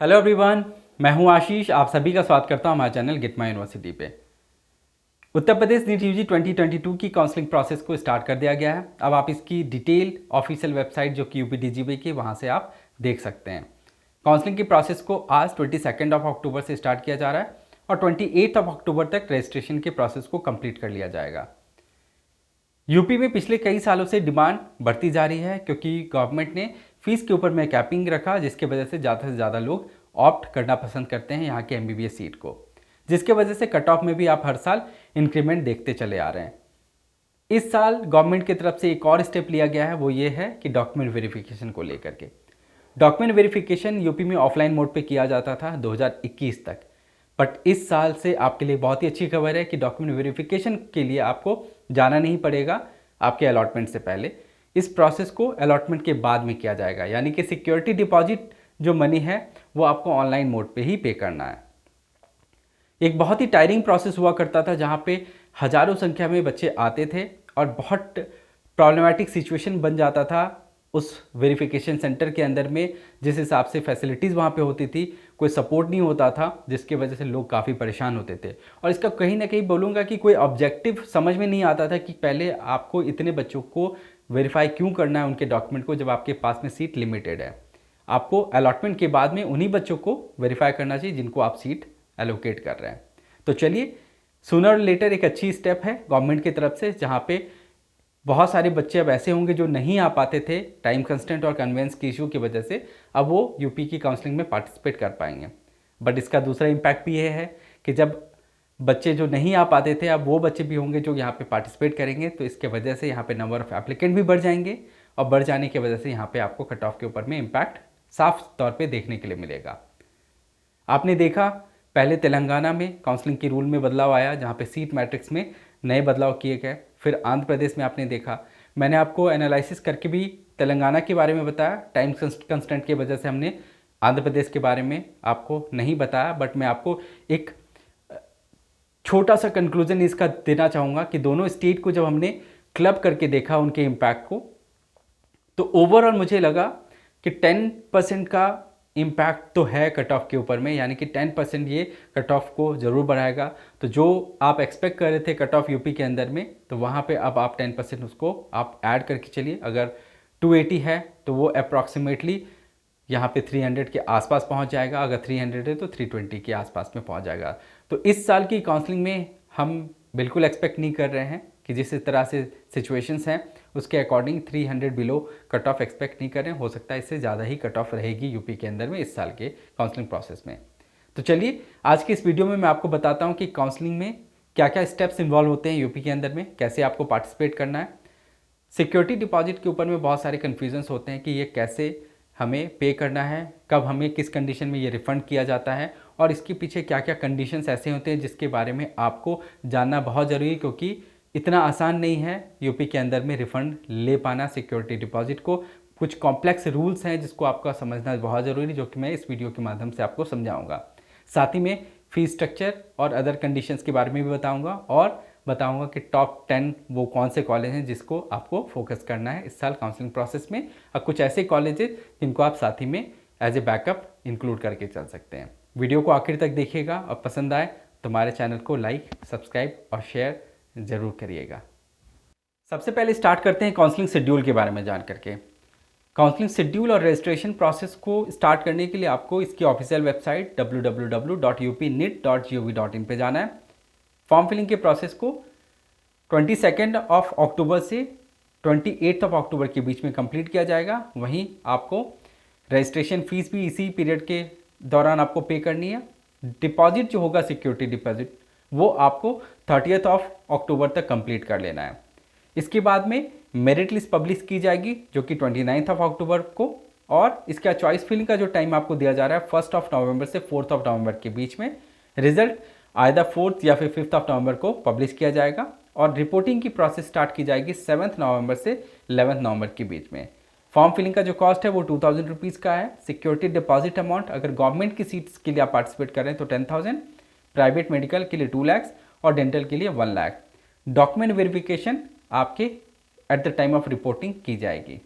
Hello everyone, मैं हूं आशीष। आप सभी का स्वागत करता हूं हमारे चैनल गेट माई यूनिवर्सिटी पे। उत्तर प्रदेश नीट यूजी 2022 की काउंसलिंग प्रोसेस को स्टार्ट कर दिया गया है। अब आप इसकी डिटेल ऑफिशियल वेबसाइट जो कि यूपीडीजीबी की, वहां से आप देख सकते हैं। काउंसलिंग की प्रोसेस को आज 22 अक्टूबर से स्टार्ट किया जा रहा है और 28 अक्टूबर तक रजिस्ट्रेशन के प्रोसेस को कंप्लीट कर लिया जाएगा। यूपी में पिछले कई सालों से डिमांड बढ़ती जा रही है क्योंकि गवर्नमेंट ने फीस के ऊपर में कैपिंग रखा, जिसके वजह से ज़्यादा लोग ऑप्ट करना पसंद करते हैं यहाँ के एमबीबीएस सीट को, जिसके वजह से कट ऑफ में भी आप हर साल इंक्रीमेंट देखते चले आ रहे हैं। इस साल गवर्नमेंट की तरफ से एक और स्टेप लिया गया है, वो ये है कि डॉक्यूमेंट वेरिफिकेशन को लेकर के। डॉक्यूमेंट वेरिफिकेशन यूपी में ऑफलाइन मोड पे किया जाता था 2021 तक, बट इस साल से आपके लिए बहुत ही अच्छी खबर है कि डॉक्यूमेंट वेरिफिकेशन के लिए आपको जाना नहीं पड़ेगा आपके अलॉटमेंट से पहले। इस प्रोसेस को अलॉटमेंट के बाद में किया जाएगा, यानी कि सिक्योरिटी डिपॉजिट जो मनी है वो आपको ऑनलाइन मोड पे ही पे करना है। एक बहुत ही टायरिंग प्रोसेस हुआ करता था जहाँ पे हजारों संख्या में बच्चे आते थे और बहुत प्रॉब्लमेटिक सिचुएशन बन जाता था उस वेरिफिकेशन सेंटर के अंदर में। जिस हिसाब से फैसिलिटीज़ वहाँ पे होती थी, कोई सपोर्ट नहीं होता था, जिसकी वजह से लोग काफ़ी परेशान होते थे। और इसका कहीं ना कहीं बोलूँगा कि कोई ऑब्जेक्टिव समझ में नहीं आता था कि पहले आपको इतने बच्चों को वेरीफाई क्यों करना है उनके डॉक्यूमेंट को, जब आपके पास में सीट लिमिटेड है। आपको अलॉटमेंट के बाद में उन्हीं बच्चों को वेरीफाई करना चाहिए जिनको आप सीट एलोकेट कर रहे हैं। तो चलिए, सूनर और लेटर एक अच्छी स्टेप है गवर्नमेंट की तरफ से, जहाँ पे बहुत सारे बच्चे अब ऐसे होंगे जो नहीं आ पाते थे टाइम कंस्टेंट और कन्वेंस की इशू की वजह से, अब वो यूपी की काउंसलिंग में पार्टिसिपेट कर पाएंगे। बट इसका दूसरा इम्पैक्ट भी ये है कि जब बच्चे जो नहीं आ पाते थे, अब वो बच्चे भी होंगे जो यहाँ पे पार्टिसिपेट करेंगे, तो इसके वजह से यहाँ पे नंबर ऑफ एप्लीकेंट भी बढ़ जाएंगे और बढ़ जाने की वजह से यहाँ पे आपको कट ऑफ के ऊपर में इम्पैक्ट साफ तौर पे देखने के लिए मिलेगा। आपने देखा पहले तेलंगाना में काउंसलिंग के रूल में बदलाव आया, जहाँ पे सीट मैट्रिक्स में नए बदलाव किए गए। फिर आंध्र प्रदेश में आपने देखा, मैंने आपको एनालिसिस करके भी तेलंगाना के बारे में बताया, टाइम कंस्टेंट की वजह से हमने आंध्र प्रदेश के बारे में आपको नहीं बताया। बट मैं आपको एक छोटा सा कंक्लूजन इसका देना चाहूँगा कि दोनों स्टेट को जब हमने क्लब करके देखा उनके इम्पैक्ट को, तो ओवरऑल मुझे लगा कि 10% का इम्पैक्ट तो है कट ऑफ के ऊपर में, यानी कि 10% ये कट ऑफ को ज़रूर बढ़ाएगा। तो जो आप एक्सपेक्ट कर रहे थे कट ऑफ यूपी के अंदर में, तो वहाँ पे अब आप 10% उसको आप ऐड करके चलिए। अगर 280 है तो वो अप्रॉक्सीमेटली यहाँ पे 300 के आसपास पहुँच जाएगा, अगर 300 है तो 320 के आसपास में पहुँच जाएगा। तो इस साल की काउंसलिंग में हम बिल्कुल एक्सपेक्ट नहीं कर रहे हैं कि जिस तरह से सिचुएशंस हैं उसके according 300 below cut off expect नहीं कर रहे हैं। हो सकता है इससे ज़्यादा ही कट ऑफ रहेगी यूपी के अंदर में इस साल के काउंसलिंग प्रोसेस में। तो चलिए, आज के इस वीडियो में मैं आपको बताता हूँ कि काउंसलिंग में क्या क्या स्टेप्स इन्वॉल्व होते हैं यूपी के अंदर में, कैसे आपको पार्टिसिपेट करना है। सिक्योरिटी डिपॉजिट के ऊपर में बहुत सारे कन्फ्यूजन्स होते हैं कि ये कैसे हमें पे करना है, कब हमें किस कंडीशन में ये रिफ़ंड किया जाता है, और इसके पीछे क्या क्या कंडीशंस ऐसे होते हैं जिसके बारे में आपको जानना बहुत ज़रूरी है, क्योंकि इतना आसान नहीं है यूपी के अंदर में रिफ़ंड ले पाना सिक्योरिटी डिपॉजिट को। कुछ कॉम्प्लेक्स रूल्स हैं जिसको आपका समझना बहुत ज़रूरी है, जो कि मैं इस वीडियो के माध्यम से आपको समझाऊंगा। साथ ही में फीस स्ट्रक्चर और अदर कंडीशंस के बारे में भी बताऊंगा, और बताऊंगा कि टॉप 10 वो कौन से कॉलेज हैं जिसको आपको फोकस करना है इस साल काउंसलिंग प्रोसेस में, और कुछ ऐसे कॉलेजेस जिनको आप साथ ही में एज ए बैकअप इंक्लूड करके चल सकते हैं। वीडियो को आखिर तक देखिएगा और पसंद आए तो हमारे चैनल को लाइक, सब्सक्राइब और शेयर ज़रूर करिएगा। सबसे पहले स्टार्ट करते हैं काउंसलिंग शेड्यूल के बारे में जान करके। काउंसलिंग शेड्यूल और रजिस्ट्रेशन प्रोसेस को स्टार्ट करने के लिए आपको इसकी ऑफिशियल वेबसाइट www.upnit.gov.in पे जाना है। फॉर्म फिलिंग के प्रोसेस को 22 अक्टूबर से 28 अक्टूबर के बीच में कंप्लीट किया जाएगा। वहीं आपको रजिस्ट्रेशन फ़ीस भी इसी पीरियड के दौरान आपको पे करनी है। डिपॉजिट जो होगा सिक्योरिटी डिपॉजिट, वो आपको 30 अक्टूबर तक कंप्लीट कर लेना है। इसके बाद में मेरिट लिस्ट पब्लिश की जाएगी जो कि 29 अक्टूबर को, और इसका चॉइस फिलिंग का जो टाइम आपको दिया जा रहा है 1 नवंबर से 4 नवंबर के बीच में। रिजल्ट आइदर 4 या फिर 5 नवंबर को पब्लिश किया जाएगा, और रिपोर्टिंग की प्रोसेस स्टार्ट की जाएगी 7 नवंबर से 11 नवंबर के बीच में। फॉर्म फिलिंग का जो कॉस्ट है वो 2000 रुपीज़ का है। सिक्योरिटी डिपॉजिट अमाउंट, अगर गवर्नमेंट की सीट्स के लिए आप पार्टिसिपेट कर रहे हैं तो 10,000, प्राइवेट मेडिकल के लिए 2 लाख और डेंटल के लिए 1 लाख। डॉक्यूमेंट वेरिफिकेशन आपके at the time of reporting की जाएगी।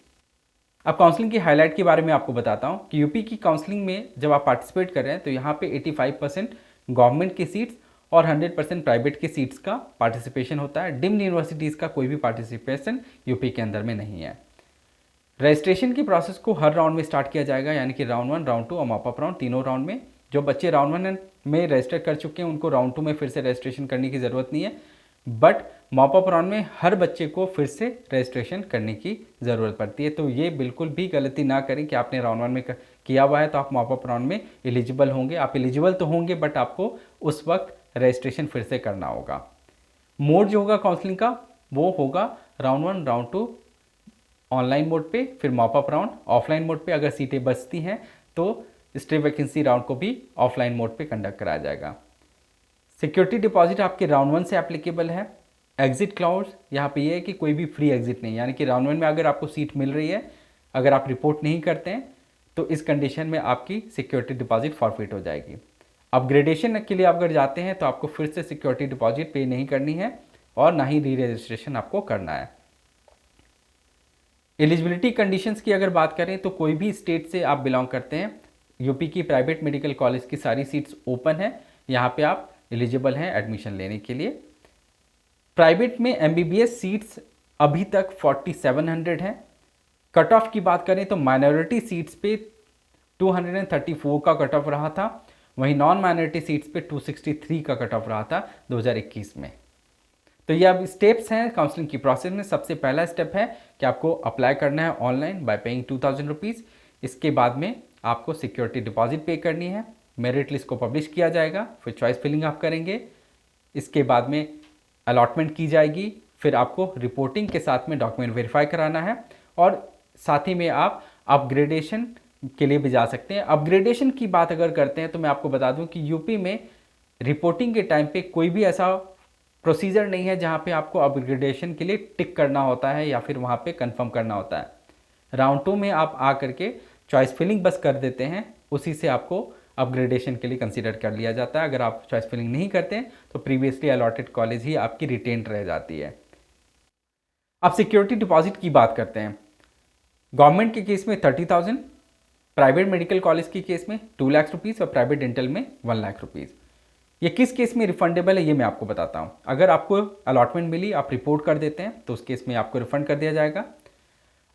अब काउंसलिंग की हाईलाइट के बारे में आपको बताता हूँ कि यूपी की काउंसलिंग में जब आप पार्टिसिपेट कर रहे हैं तो यहाँ पे 85% गवर्नमेंट की सीट्स और 100% प्राइवेट की सीट्स का पार्टिसिपेशन होता है। डिम्ड यूनिवर्सिटीज़ का कोई भी पार्टिसिपेशन यूपी के अंदर में नहीं है। रजिस्ट्रेशन की प्रोसेस को हर राउंड में स्टार्ट किया जाएगा, यानी कि राउंड 1, राउंड 2 और मॉप अप राउंड, तीनों राउंड में। जो बच्चे राउंड 1 में रजिस्टर कर चुके हैं उनको राउंड 2 में फिर से रजिस्ट्रेशन करने की ज़रूरत नहीं है, बट मॉप अप राउंड में हर बच्चे को फिर से रजिस्ट्रेशन करने की ज़रूरत पड़ती है। तो ये बिल्कुल भी गलती ना करें कि आपने राउंड 1 में किया हुआ है तो आप मॉप अप राउंड में एलिजिबल होंगे। आप एलिजिबल तो होंगे बट आपको उस वक्त रजिस्ट्रेशन फिर से करना होगा। मोड जो होगा काउंसलिंग का वो होगा राउंड 1, राउंड 2 ऑनलाइन मोड पे, फिर mop up round offline mode पे। अगर सीटें बचती हैं तो स्ट्रे वैकेंसी राउंड को भी ऑफलाइन मोड पे कंडक्ट कराया जाएगा। सिक्योरिटी डिपॉजिट आपके राउंड 1 से एप्लीकेबल है। एग्जिट क्लाउज यहाँ पे ये है कि कोई भी फ्री एग्जिट नहीं, यानी कि राउंड 1 में अगर आपको सीट मिल रही है, अगर आप रिपोर्ट नहीं करते हैं तो इस कंडीशन में आपकी सिक्योरिटी डिपॉजिट फॉरफिट हो जाएगी। अपग्रेडेशन के लिए अगर जाते हैं तो आपको फिर से सिक्योरिटी डिपॉजिट पे नहीं करनी है और ना ही री रजिस्ट्रेशन आपको करना है। एलिजिबिलिटी कंडीशंस की अगर बात करें तो कोई भी स्टेट से आप बिलोंग करते हैं, यूपी की प्राइवेट मेडिकल कॉलेज की सारी सीट्स ओपन है, यहाँ पे आप एलिजिबल हैं एडमिशन लेने के लिए। प्राइवेट में एमबीबीएस सीट्स अभी तक 4700 हैं। कट ऑफ की बात करें तो माइनॉरिटी सीट्स पे 234 का कट ऑफ रहा था, वहीं नॉन माइनॉरिटी सीट्स पे 263 का कट ऑफ रहा था 2021 में। तो ये अब स्टेप्स हैं काउंसलिंग की प्रोसेस में। सबसे पहला स्टेप है कि आपको अप्लाई करना है ऑनलाइन बाय पेइंग 2000 रुपीज़। इसके बाद में आपको सिक्योरिटी डिपॉजिट पे करनी है, मेरिट लिस्ट को पब्लिश किया जाएगा, फिर चॉइस फिलिंग आप करेंगे, इसके बाद में अलॉटमेंट की जाएगी, फिर आपको रिपोर्टिंग के साथ में डॉक्यूमेंट वेरीफाई कराना है और साथ ही में आप अपग्रेडेशन के लिए भी जा सकते हैं। अपग्रेडेशन की बात अगर करते हैं तो मैं आपको बता दूं कि यूपी में रिपोर्टिंग के टाइम पे कोई भी ऐसा प्रोसीजर नहीं है जहां पे आपको अपग्रेडेशन के लिए टिक करना होता है या फिर वहां पे कंफर्म करना होता है। राउंड 2 में आप आ करके चॉइस फिलिंग बस कर देते हैं, उसी से आपको अपग्रेडेशन के लिए कंसीडर कर लिया जाता है। अगर आप चॉइस फिलिंग नहीं करते हैं तो प्रीवियसली अलॉटेड कॉलेज ही आपकी रिटेन्ड रह जाती है। अब सिक्योरिटी डिपॉजिट की बात करते हैं। गवर्नमेंट के केस में 30,000, प्राइवेट मेडिकल कॉलेज के केस में 2 लाख रुपीज़ और प्राइवेट डेंटल में 1 लाख रुपीज़। ये किस केस में रिफंडेबल है ये मैं आपको बताता हूँ। अगर आपको अलॉटमेंट मिली, आप रिपोर्ट कर देते हैं तो उस केस में आपको रिफंड कर दिया जाएगा।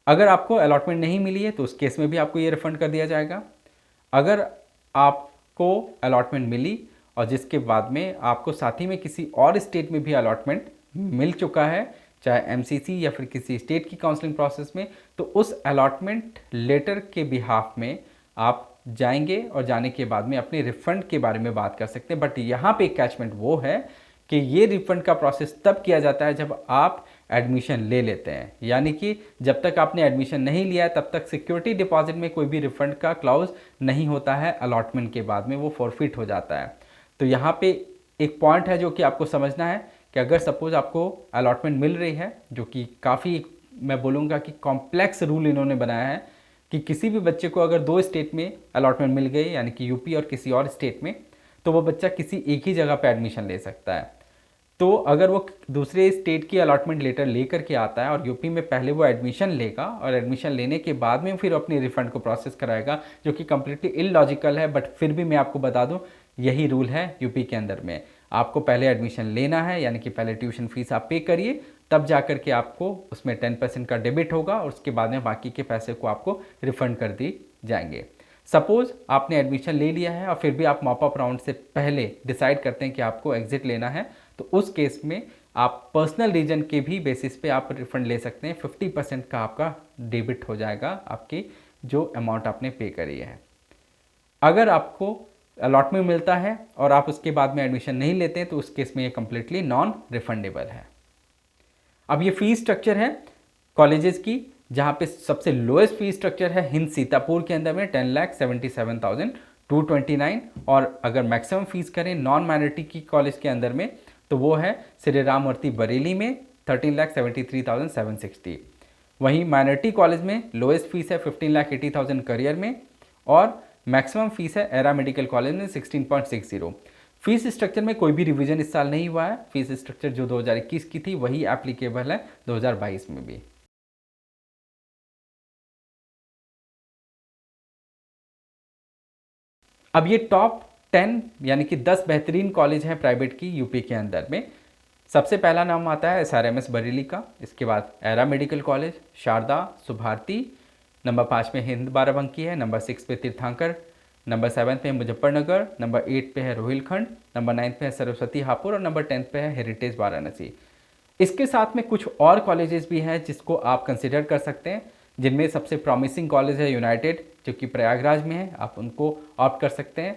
अगर आपको अलॉटमेंट नहीं मिली है तो उस केस में भी आपको ये रिफंड कर दिया जाएगा। अगर आपको अलॉटमेंट मिली और जिसके बाद में आपको साथ ही में किसी और स्टेट में भी अलॉटमेंट मिल चुका है, चाहे एमसीसी या फिर किसी स्टेट की काउंसलिंग प्रोसेस में, तो उस अलॉटमेंट लेटर के बिहाफ में आप जाएंगे और जाने के बाद में अपने रिफंड के बारे में बात कर सकते हैं। बट यहाँ पे कैचमेंट वो है कि ये रिफंड का प्रोसेस तब किया जाता है जब आप एडमिशन ले लेते हैं, यानी कि जब तक आपने एडमिशन नहीं लिया है तब तक सिक्योरिटी डिपॉजिट में कोई भी रिफंड का क्लाउज नहीं होता है। अलॉटमेंट के बाद में वो फॉरफिट हो जाता है। तो यहाँ पे एक पॉइंट है जो कि आपको समझना है कि अगर सपोज आपको अलॉटमेंट मिल रही है, जो कि काफ़ी मैं बोलूँगा कि कॉम्प्लेक्स रूल इन्होंने बनाया है कि किसी भी बच्चे को अगर 2 स्टेट में अलॉटमेंट मिल गई, यानी कि यूपी और किसी और स्टेट में, तो वो बच्चा किसी एक ही जगह पे एडमिशन ले सकता है। तो अगर वो दूसरे स्टेट की अलॉटमेंट लेटर लेकर के आता है और यूपी में पहले वो एडमिशन लेगा और एडमिशन लेने के बाद में फिर अपनी रिफंड को प्रोसेस कराएगा, जो कि कम्प्लीटली इलॉजिकल है। बट फिर भी मैं आपको बता दूं यही रूल है यूपी के अंदर में। आपको पहले एडमिशन लेना है, यानी कि पहले ट्यूशन फीस आप पे करिए, तब जा कर के आपको उसमें 10% का डेबिट होगा और उसके बाद में बाकी के पैसे को आपको रिफंड कर दी जाएंगे। सपोज आपने एडमिशन ले लिया है और फिर भी आप मॉप अप राउंड से पहले डिसाइड करते हैं कि आपको एग्जिट लेना है, तो उस केस में आप पर्सनल रीजन के भी बेसिस पे आप रिफंड ले सकते हैं। 50% का आपका डेबिट हो जाएगा आपकी जो अमाउंट आपने पे करी है। अगर आपको अलॉटमेंट मिलता है और आप उसके बाद में एडमिशन नहीं लेते हैं तो उस केस में ये कम्प्लीटली नॉन रिफंडेबल है। अब ये फीस स्ट्रक्चर है कॉलेजेस की, जहाँ पे सबसे लोएस्ट फीस स्ट्रक्चर है हिंद सीतापुर के अंदर में 10,77,229, और अगर मैक्सिमम फीस करें नॉन माइनॉरिटी की कॉलेज के अंदर में तो वो है श्री राम मूर्ति बरेली में 13,73,760। वहीं माइनॉरिटी कॉलेज में लोएस्ट फीस है 15,80,000 करियर में और मैक्सिमम फीस है एरा मेडिकल कॉलेज में 16.60। फीस स्ट्रक्चर में कोई भी रिवीजन इस साल नहीं हुआ है। फीस स्ट्रक्चर जो 2021 की थी वही एप्लीकेबल है 2022 में भी। अब ये टॉप 10 यानी कि 10 बेहतरीन कॉलेज हैं प्राइवेट की यूपी के अंदर में। सबसे पहला नाम आता है SRMS बरेली का, इसके बाद Era medical college, Sharda, Subharti, number 5 पे हिंद बाराबंकी है, नंबर 6 पे तीर्थंकर, नंबर 7 पे है मुजफ्फरनगर, नंबर 8 पे है रोहिलखंड, नंबर 9 पे है सरस्वती हापुड़ और नंबर 10 पे है हेरिटेज वाराणसी। इसके साथ में कुछ और कॉलेजेस भी हैं जिसको आप कंसिडर कर सकते हैं, जिनमें सबसे प्रॉमिसिंग कॉलेज है यूनाइटेड जो कि प्रयागराज में है, आप उनको ऑप्ट कर सकते हैं।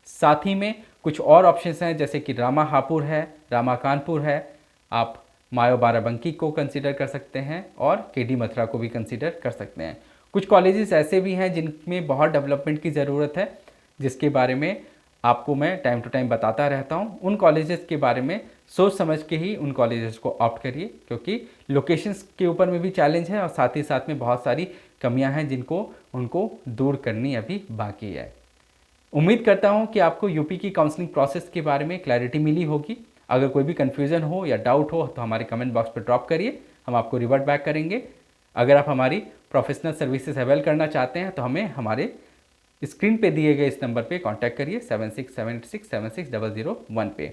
साथ ही में कुछ और ऑप्शंस हैं जैसे कि रामा हापुड़ है, रामा कानपुर है, आप मायो बाराबंकी को कंसिडर कर सकते हैं और केडी मथुरा को भी कंसिडर कर सकते हैं। कुछ कॉलेजेस ऐसे भी हैं जिनमें बहुत डेवलपमेंट की ज़रूरत है, जिसके बारे में आपको मैं टाइम टू टाइम बताता रहता हूं। उन कॉलेजेस के बारे में सोच समझ के ही उन कॉलेजेस को ऑप्ट करिए, क्योंकि लोकेशंस के ऊपर में भी चैलेंज है और साथ ही साथ में बहुत सारी कमियां हैं जिनको उनको दूर करनी अभी बाकी है। उम्मीद करता हूं कि आपको यूपी की काउंसलिंग प्रोसेस के बारे में क्लैरिटी मिली होगी। अगर कोई भी कन्फ्यूज़न हो या डाउट हो तो हमारे कमेंट बॉक्स पर ड्रॉप करिए, हम आपको रिवर्ट बैक करेंगे। अगर आप हमारी प्रोफेशनल सर्विसेज अवेल करना चाहते हैं तो हमें हमारे स्क्रीन पे दिए गए इस नंबर पे कांटेक्ट करिए 7676760001 पे।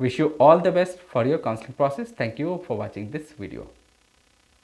Wish you all the best for your counselling process. Thank you for watching this video.